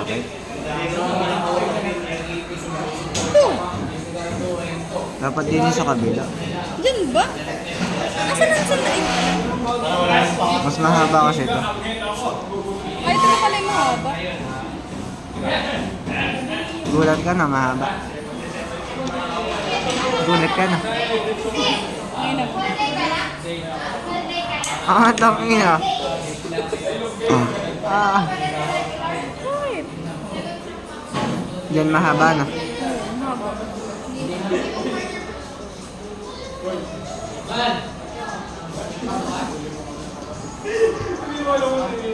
masakit. Ito. Dapat din sa kabila. Diyan ba? Asan ang sandali? Mas mahaba kasi ito. Ay, ito na pala yung mahaba. Gulat ka na, mahaba. Gulat ka na. Ngayon na po. Ah, tangina. Oh. Ah, Bakit? dyan mahaba na. Mahaba.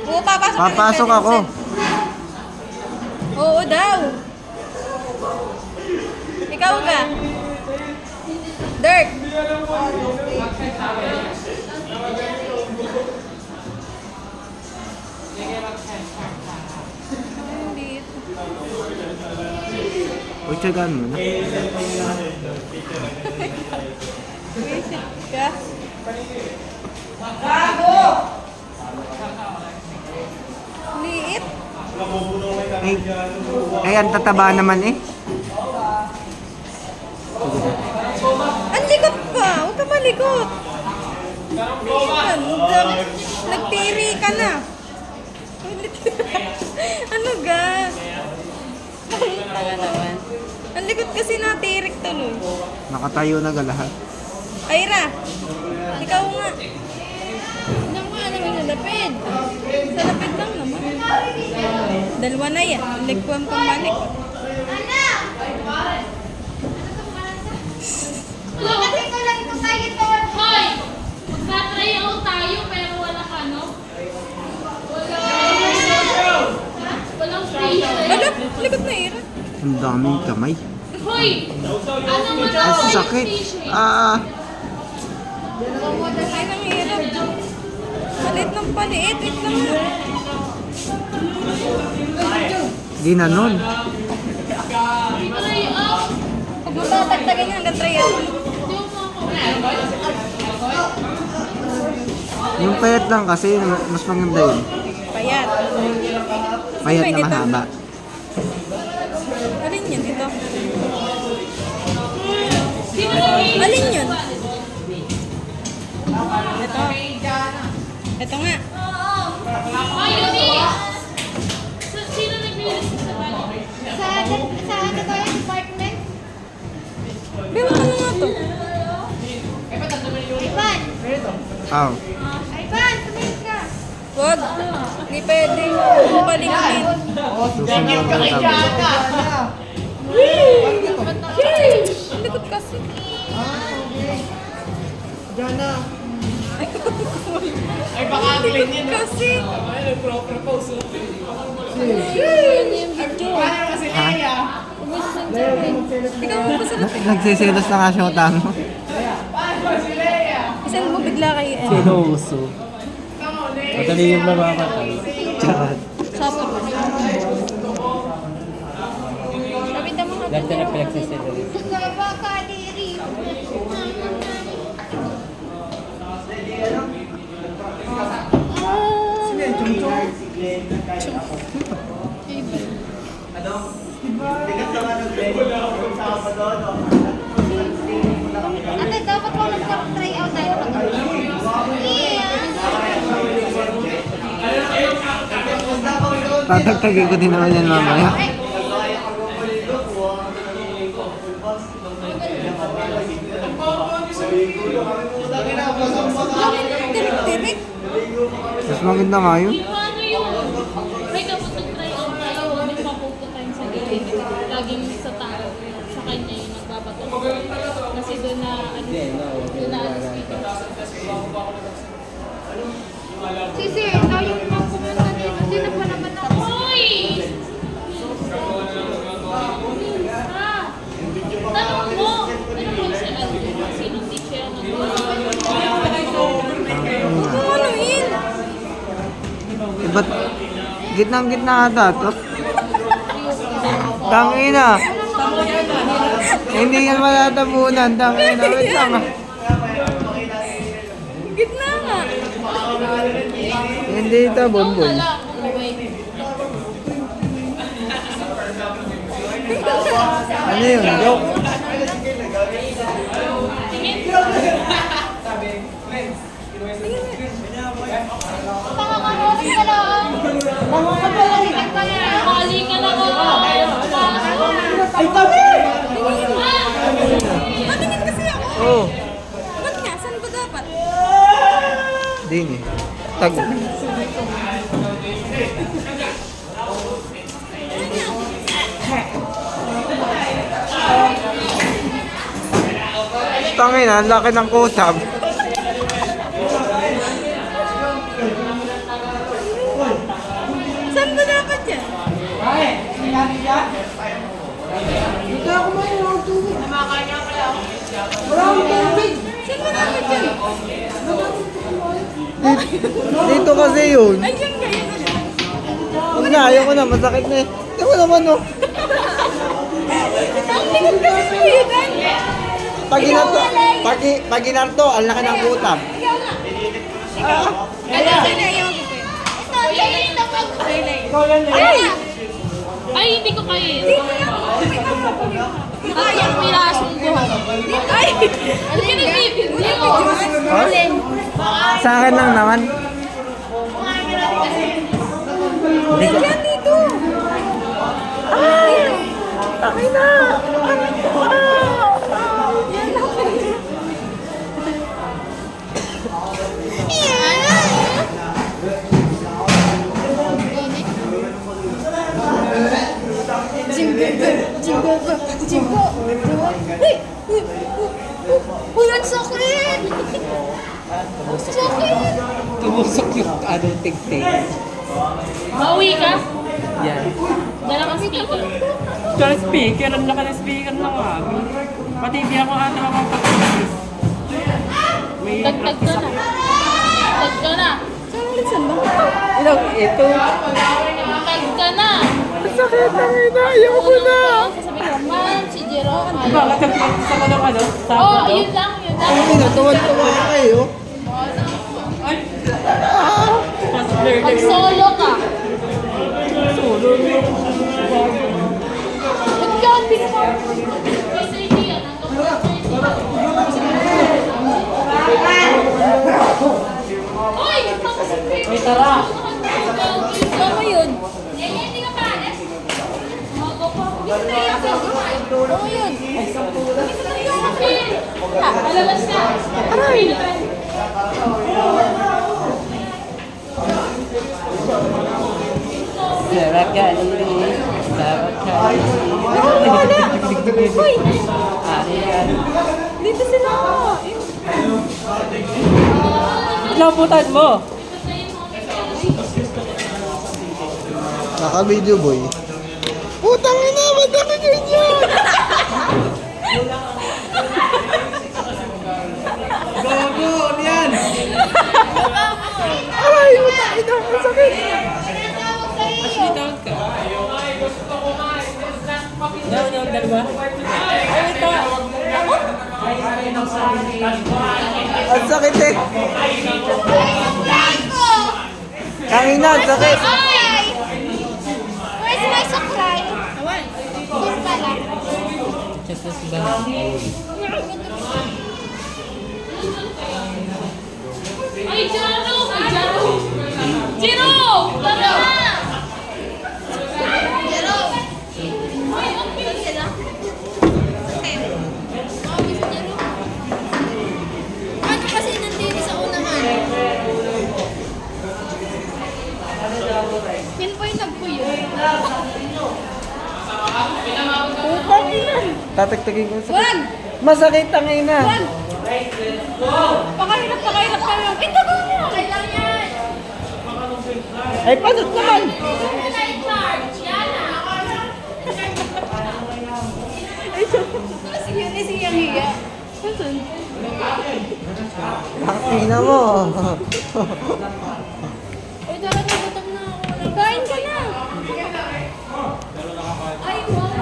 Oo, papasok. Papasok ako. Oo daw. Ikaw ka. Dirk. Hindi. Uy, tsagaan mo na. Visit ka. Liit. Ay, ang tataba naman eh. Ang likot pa. Huwag ka malikot. Nagtiri ka na. Ano ga? Tanga naman. Ang likot kasi natirik tuloy. Nakatayo na lahat. Ira, ikaw nga. Ano nga naman sa lapid? Sa lapid lang naman. Dalawa na yan. Ligwam kang balik. Kasi ko lang ito tayo ito. Hoy! Magta-try out tayo pero wala ka, no? Walang free. Ala, likot na Ira. Ang daming kamay. Hoy! Ano mo daw? Ang sakit. Ah, Ay, nang hirap. Palit ng paliit. Wait lang nga. ginanon. Try out. Huwag mo tatagtagan yan hanggang try out. Yung payat lang kasi, mas maganda yun. Payat. Payat Ano na ba mahaba. Alin yun ito? Sino nag-i- Alin yun? Ito. Ito nga. Ay, yun eh! Sino nag-release sa balik? Sa ano ba yung department? Pero ano nga to? Ivan! Oh. Ivan, tumingin ka! Wag. Hindi pwede. Huwag mo paligid. Susunod ng tabi. Ang likot kasi. Ay, baka clean yun. Kasi. Ay, nag-propose. Yun yung video. Paano kasi Leia? Ikaw mo pa sa lapit. Nagsiselos na nga siya utang mo. Paano si Leia? Isang mo bigla kay Sinuso. Madali yung mamamatay. Charot. Sapo. Kapita mo nga. Dati na pinagsiselos. Gaba ka, diri! Ate, dapat mo nag-try out tayo pag Tatagtagin ko din naman yan mamaya. Tirik-tirik. Mas maganda nga yun. Paano yun? Ay, kapag nag-try out tayo, may mapupunta tayo sa gilid. Laging sa tao. Sa kanya yung nagbabato. Kasi doon na, ano, doon na, Si Sir, ikaw yung pumunta dito. Sino pa naman ako? Hoy! Ah! Tanong mo! Ano mo si Alvin? Sinong teacher na Huwag mo anuin. Ba't gitnang-gitna ata to? Tangina! Hindi yan matatabunan. Tangina. Wait lang ah. Gitna nga. Hindi ito, bonbon. Wala. Wait. Ano yun? Joke? Nakakaroon ka lang. Nakakapalalikad ka na. Mali ka na ko. Ay, tabi! Matingin kasi ako. Oo. Ba't nga? Saan ba dapat? Din eh. Tag. Tangin na, ang laki ng kusab. Saan ba dapat yan? Saan ba dapat yan? Dito kasi yun. Ay, yan kayo. Huwag na, ayaw ko na, masakit na eh. Ito mo naman oh. Ang likod kasi ko yun. Pag ginarto, ang laki ng kutab. Ikaw nga. Ikaw. Ano sa'yo na yung kupit? Ito, sa'yo yung tapag ko. Ay! Ay, hindi ko kaya. Dito lang ako kupit ang papagin. Tatlong pirasong buhat. Ay! Pinagbibigyan mo. Alin? Sa akin lang naman. Hindi ka... Yan dito. Ay! Takay na! Jimbo! Uy, ang sakit! Sakit! Tumusok yung tig-tig. Mauwi ka? Yan. Dala kang speaker. Tsaka speaker, ang laki ng speaker ng mami. Pati hindi ako ata makapag-practice. May Dagdag ka practice na. ako. Dagdag ka na. Saan ulit saan ba? Ito. Dagdag ka na. Sakit na ina, ayaw ko na. Sasabihin ko, man, si Jero. Bakit nag-practice ako ng ano? Oh, Sabado? yun lang, yun lang. Ay, natuwan-tuwa na kayo. Ay! Fast learner. Mag-solo ka. Solo. Ba't ka ang pinapang? Kasi hindi yan. Oy! Tapos ang baby. Ay, tara! Ano yun? Hindi ka pa alis? Mago pa. Ano yun? Alalas na. Aray! Sarap ka, Lili. Sarap ka, Lili. Uy! Ano yan? Dito sila! Lamputan mo! Naka-video boy. Putang ina, ba't naka-ganyan? Gogo! Ano yan? Aray, putang ina, ang sakit. Ashley, tawag ka. Daw, dalawa? Ang sakit eh. Kangina, ang sakit. Ay! Where's my sakray? Doon pala. Check this ba? Ay, Jaro! Ay, Jaro! Jiro! Tara na! Jero! Ay, ang bilis sila. Ano kasi nandito sa unahan? Yan po yung nagpuyo. Putang ina! Tataktakin ko sa... Wag! Masakit ang ina. Wag! Pakahirap ka lang. Ito ko na! Kailang yan! Ay, panot naman. Sige, sige, hiya. Saan? Ang ina mo. Uy, tara na, gutom na ako. Kain ka na! Ay, wow!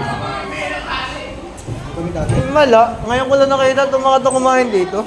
Mala, ngayon ko lang nakita itong mga kumain dito.